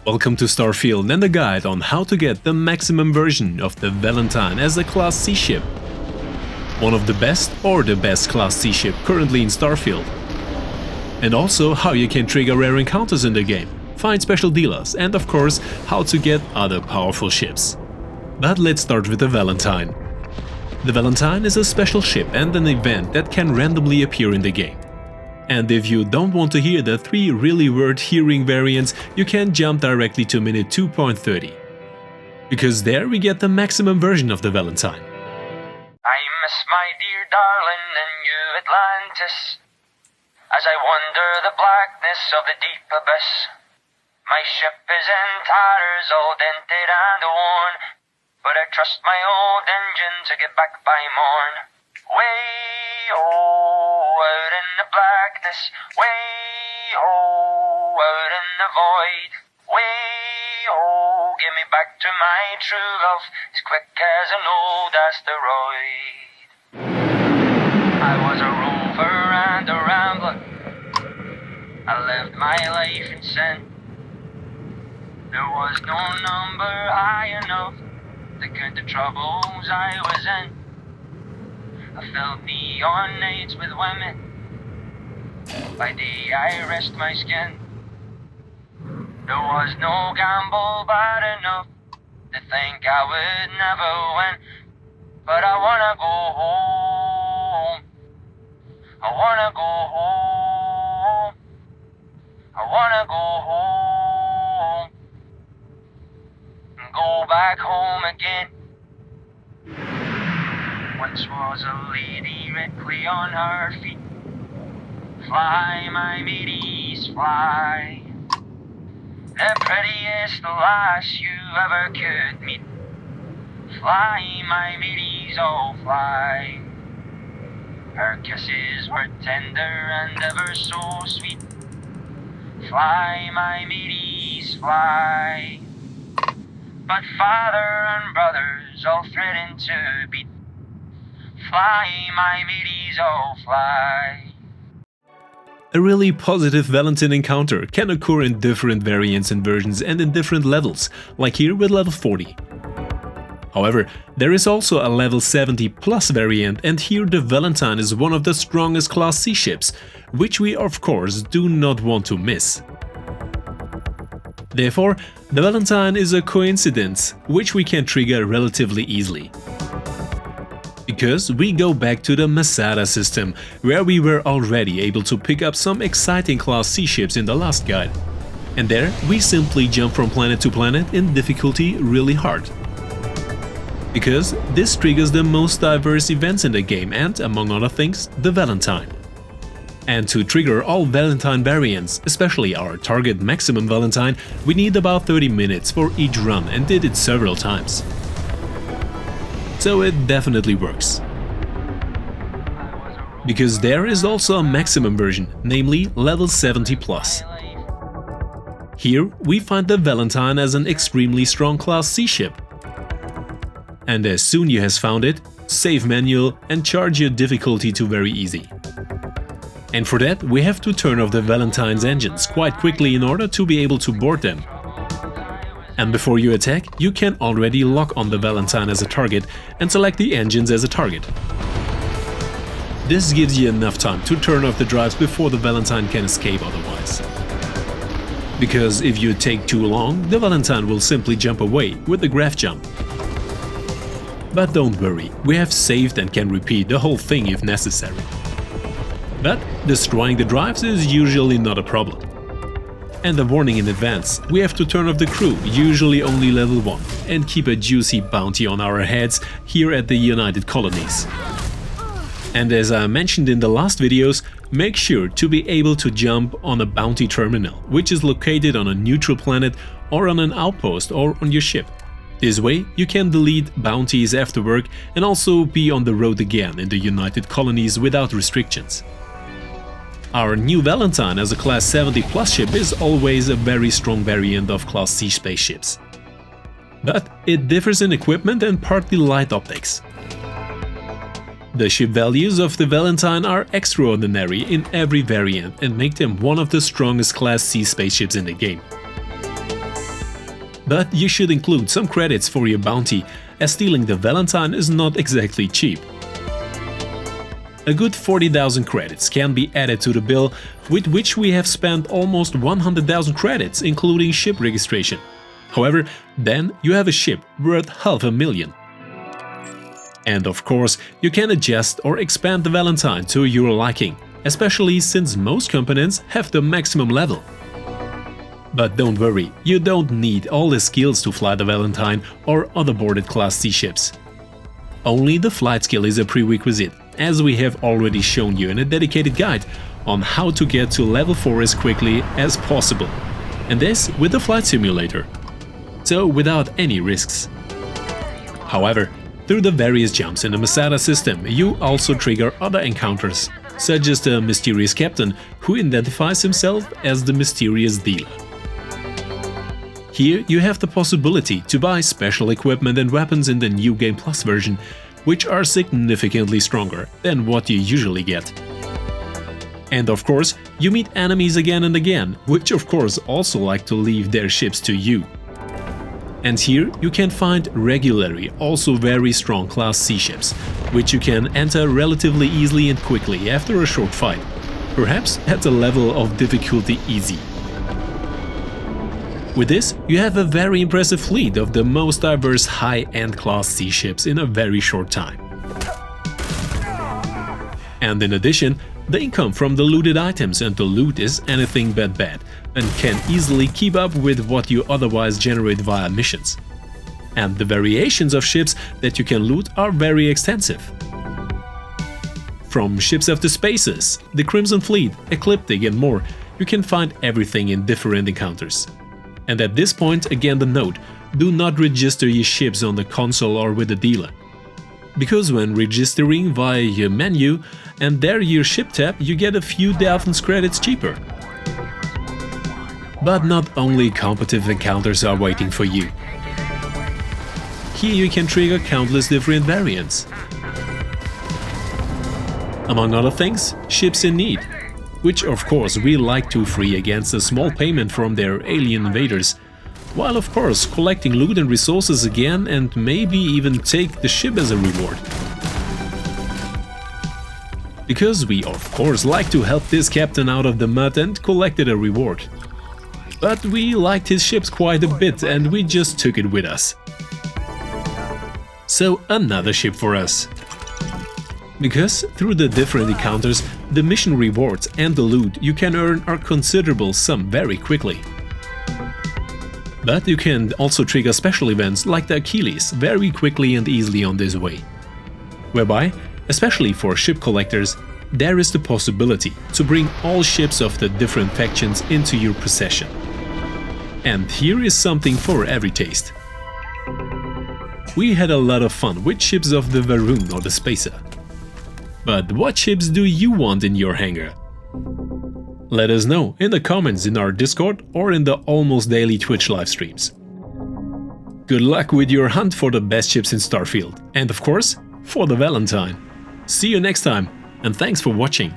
Welcome to Starfield and a guide on how to get the maximum version of the Valentine as a Class C ship. One of the best or the best Class C ship currently in Starfield. And also how you can trigger rare encounters in the game, find special dealers, and of course how to get other powerful ships. But let's start with the Valentine. The Valentine is a special ship and an event that can randomly appear in the game. And if you don't want to hear the 3 really word hearing variants, you can jump directly to minute 2.30. Because there we get the maximum version of the Valentine. I miss my dear darling in you Atlantis, as I wander the blackness of the deep abyss. My ship is in tatters, all dented and worn, but I trust my old engine to get back by morn. Way-oh, out in the blackness, way-oh, out in the void. Way-oh, give me back to my true love, as quick as an old asteroid. I was a rover and a rambler, I lived my life in sin. There was no number high enough to count the troubles I was in. I filled neon nights with women, by day I rest my skin. There was no gamble bad enough to think I would never win. But I wanna go home, I wanna go home, I wanna go home, and go back home again. Once was a lady directly on her feet. Fly, my mateys, fly. The prettiest lass you ever could meet. Fly, my mateys, oh fly. Her kisses were tender and ever so sweet. Fly, my mateys, fly. But father and brothers all threatened to beat. Fly, my mateys, oh fly. A really positive Valentine encounter can occur in different variants and versions and in different levels, like here with level 40. However, there is also a level 70 plus variant, and here the Valentine is one of the strongest Class C ships, which we of course do not want to miss. Therefore, the Valentine is a coincidence, which we can trigger relatively easily. Because we go back to the Masada system, where we were already able to pick up some exciting Class C ships in the last guide. And there we simply jump from planet to planet in difficulty really hard. Because this triggers the most diverse events in the game and, among other things, the Valentine. And to trigger all Valentine variants, especially our target maximum Valentine, we need about 30 minutes for each run and did it several times. So it definitely works. Because there is also a maximum version, namely level 70 plus. Here we find the Valentine as an extremely strong Class C ship. And as soon you has found it, save manual and charge your difficulty to very easy. And for that we have to turn off the Valentine's engines quite quickly in order to be able to board them. And before you attack, you can already lock on the Valentine as a target and select the engines as a target. This gives you enough time to turn off the drives before the Valentine can escape otherwise. Because if you take too long, the Valentine will simply jump away with the graph jump. But don't worry, we have saved and can repeat the whole thing if necessary. But destroying the drives is usually not a problem. And a warning in advance, we have to turn off the crew, usually only level 1, and keep a juicy bounty on our heads here at the United Colonies. And as I mentioned in the last videos, make sure to be able to jump on a bounty terminal, which is located on a neutral planet or on an outpost or on your ship. This way you can delete bounties after work and also be on the road again in the United Colonies without restrictions. Our new Valentine as a Class 70 plus ship is always a very strong variant of Class C spaceships. But it differs in equipment and partly light optics. The ship values of the Valentine are extraordinary in every variant and make them one of the strongest Class C spaceships in the game. But you should include some credits for your bounty, as stealing the Valentine is not exactly cheap. A good 40,000 credits can be added to the bill, with which we have spent almost 100,000 credits, including ship registration. However, then you have a ship worth 500,000. And of course, you can adjust or expand the Valentine to your liking, especially since most components have the maximum level. But don't worry, you don't need all the skills to fly the Valentine or other boarded Class C ships. Only the flight skill is a prerequisite, as we have already shown you in a dedicated guide on how to get to level 4 as quickly as possible, and this with the flight simulator. So without any risks. However, through the various jumps in the Masada system, you also trigger other encounters, such as the mysterious captain, who identifies himself as the mysterious dealer. Here you have the possibility to buy special equipment and weapons in the New Game Plus version, which are significantly stronger than what you usually get. And of course, you meet enemies again and again, which of course also like to leave their ships to you. And here you can find regularly also very strong Class C ships, which you can enter relatively easily and quickly after a short fight, perhaps at a level of difficulty easy. With this, you have a very impressive fleet of the most diverse high-end Class C ships in a very short time. And in addition, the income from the looted items and the loot is anything but bad, and can easily keep up with what you otherwise generate via missions. And the variations of ships that you can loot are very extensive. From ships of the spaces, the Crimson Fleet, Ecliptic and more, you can find everything in different encounters. And at this point, again the note, do not register your ships on the console or with the dealer. Because when registering via your menu and there your ship tab, you get a few thousands credits cheaper. But not only competitive encounters are waiting for you. Here you can trigger countless different variants. Among other things, ships in need, which of course we like to free against a small payment from their alien invaders, while of course collecting loot and resources again and maybe even take the ship as a reward. Because we of course like to help this captain out of the mud and collected a reward. But we liked his ships quite a bit and we just took it with us. So another ship for us. Because through the different encounters, the mission rewards and the loot you can earn are considerable sum very quickly. But you can also trigger special events like the Achilles very quickly and easily on this way. Whereby, especially for ship collectors, there is the possibility to bring all ships of the different factions into your possession. And here is something for every taste. We had a lot of fun with ships of the Varun or the Spacer. But what ships do you want in your hangar? Let us know in the comments in our Discord or in the almost daily Twitch live streams. Good luck with your hunt for the best ships in Starfield, and of course, for the Valentine. See you next time, and thanks for watching.